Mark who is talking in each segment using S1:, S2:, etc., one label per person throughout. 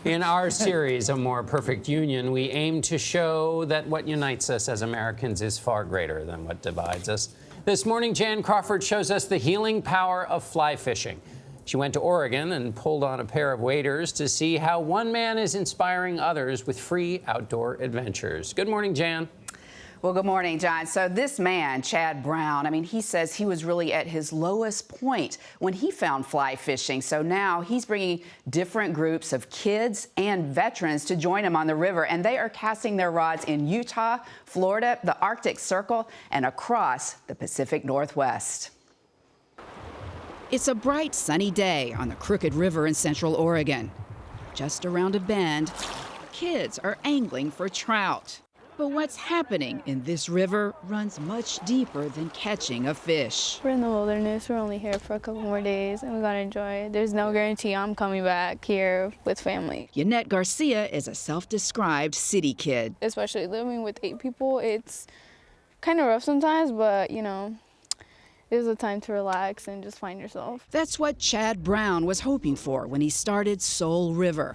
S1: In our series, A More Perfect Union, we aim to show that what unites us as Americans is far greater than what divides us. This morning, Jan Crawford shows us the healing power of fly fishing. She went to Oregon and pulled on a pair of waders to see how one man is inspiring others with free outdoor adventures. Good morning, Jan.
S2: Well, good morning, John. So this man, Chad Brown, he says he was really at his lowest point when he found fly fishing. So now he's bringing different groups of kids and veterans to join him on the river. And they are casting their rods in Utah, Florida, the Arctic Circle, and across the Pacific Northwest. It's a bright, sunny day on the Crooked River in Central Oregon. Just around a bend, kids are angling for trout. But what's happening in this river runs much deeper than catching a fish.
S3: We're in the wilderness. We're only here for a couple more days, and we gotta enjoy it. There's no guarantee I'm coming back here with family.
S2: Yannette Garcia is a self-described city kid.
S3: Especially living with 8 people, it's kind of rough sometimes, but it's a time to relax and just find yourself.
S2: That's what Chad Brown was hoping for when he started Soul River.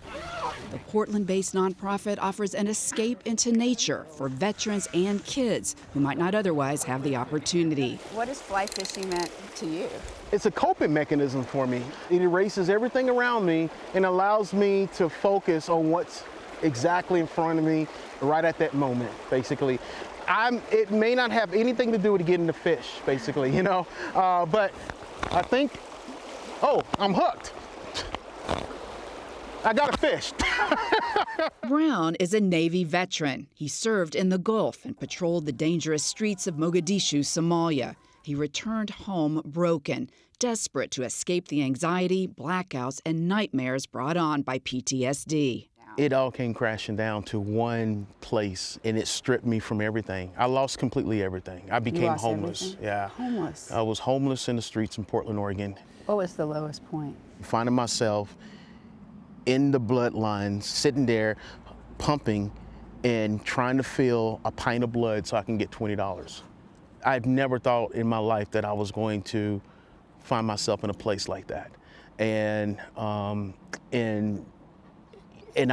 S2: The Portland-based nonprofit offers an escape into nature for veterans and kids who might not otherwise have the opportunity. What is fly fishing meant to you?
S4: It's a coping mechanism for me. It erases everything around me and allows me to focus on what's exactly in front of me right at that moment, basically. It may not have anything to do with getting the fish, basically, but I think, I'm hooked. I got a fish.
S2: Brown is a Navy veteran. He served in the Gulf and patrolled the dangerous streets of Mogadishu, Somalia. He returned home broken, desperate to escape the anxiety, blackouts, and nightmares brought on by PTSD.
S4: It all came crashing down to one place, and it stripped me from everything. I lost completely everything. I became homeless.
S2: Everything?
S4: Yeah.
S2: Homeless?
S4: I was homeless in the streets in Portland, Oregon.
S2: What was the lowest point?
S4: Finding myself in the bloodlines, sitting there, pumping, and trying to fill a pint of blood so I can get $20. I've never thought in my life that I was going to find myself in a place like that. And I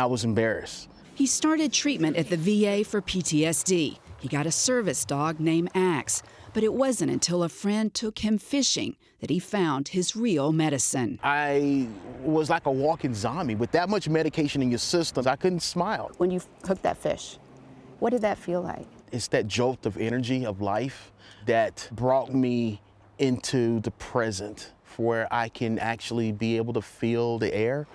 S4: was embarrassed.
S2: He started treatment at the VA for PTSD. He got a service dog named Axe, but it wasn't until a friend took him fishing that he found his real medicine.
S4: I was like a walking zombie. With that much medication in your system, I couldn't smile.
S2: When you hooked that fish, what did that feel like?
S4: It's that jolt of energy of life that brought me into the present, where I can actually be able to feel the air,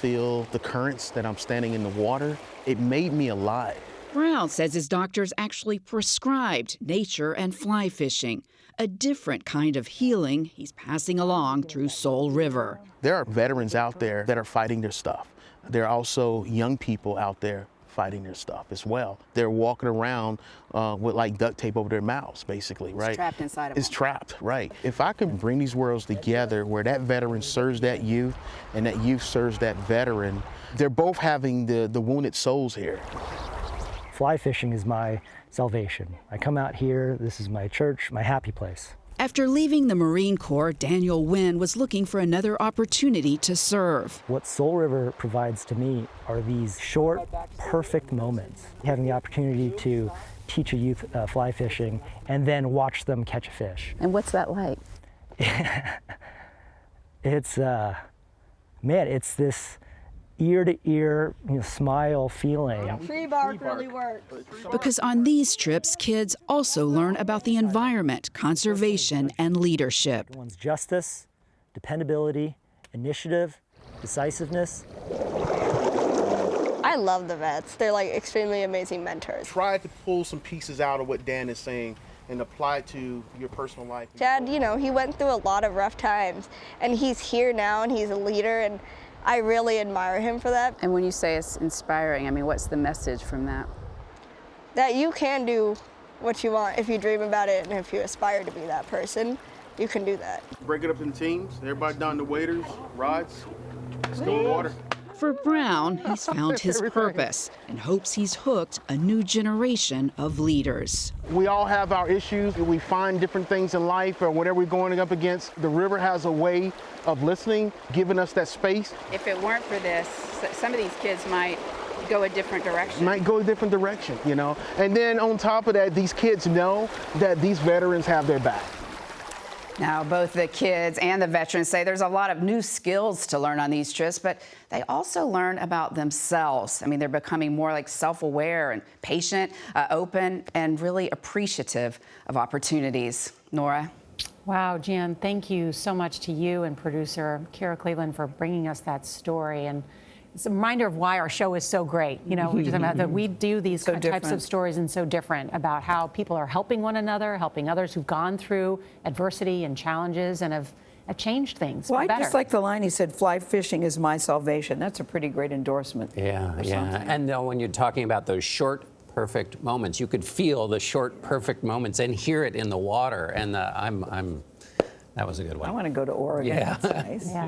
S4: feel the currents that I'm standing in the water. It made me alive.
S2: Brown says his doctors actually prescribed nature and fly fishing, a different kind of healing he's passing along through Soul River.
S4: There are veterans out there that are fighting their stuff. There are also young people out there fighting their stuff as well. They're walking around with like duct tape over their mouths, basically, right?
S2: It's trapped inside of them.
S4: It's trapped, right. If I could bring these worlds together where that veteran serves that youth and that youth serves that veteran, they're both having the wounded souls here.
S5: Fly fishing is my salvation. I come out here, this is my church, my happy place.
S2: After leaving the Marine Corps, Daniel Wynn was looking for another opportunity to serve.
S5: What Soul River provides to me are these short, perfect moments. Having the opportunity to teach a youth fly fishing and then watch them catch a fish.
S2: And what's that like?
S5: It's, it's this ear-to-ear smile feeling.
S6: Free bark really works.
S2: Because on these trips, kids also learn about the environment, conservation, and leadership.
S5: One's justice, dependability, initiative, decisiveness.
S6: I love the vets. They're like extremely amazing mentors.
S4: Try to pull some pieces out of what Dan is saying and apply it to your personal life.
S6: Chad, he went through a lot of rough times, and he's here now, and he's a leader, and I really admire him for that.
S2: And when you say it's inspiring, what's the message from that?
S6: That you can do what you want if you dream about it, and if you aspire to be that person, you can do that.
S4: Break it up in teams. Everybody down to waders, rods. Let's go in the water.
S2: for Brown, he's found his purpose and hopes he's hooked a new generation of leaders.
S4: We all have our issues. We find different things in life or whatever we're going up against. The river has a way of listening, giving us that space.
S2: If it weren't for this, some of these kids might go a different direction.
S4: Might go a different direction, you know. And then on top of that, these kids know that these veterans have their back.
S2: Now, both the kids and the veterans say there's a lot of new skills to learn on these trips, but they also learn about themselves. I mean, they're becoming more like self-aware and patient, open, and really appreciative of opportunities. Norah?
S7: Wow, Jan, thank you so much to you and producer Kara Cleveland for bringing us that story. And it's a reminder of why our show is so great. You know, we're just about that we do these types of stories and so different about how people are helping one another, helping others who've gone through adversity and challenges and have changed things for
S8: Well, I
S7: better.
S8: just like the line he said, fly fishing is my salvation. That's a pretty great endorsement.
S1: Yeah. And when you're talking about those short, perfect moments, you could feel the short, perfect moments and hear it in the water. And that was a good one.
S8: I want to go to Oregon.
S1: Yeah.
S8: That's nice.
S7: Yeah.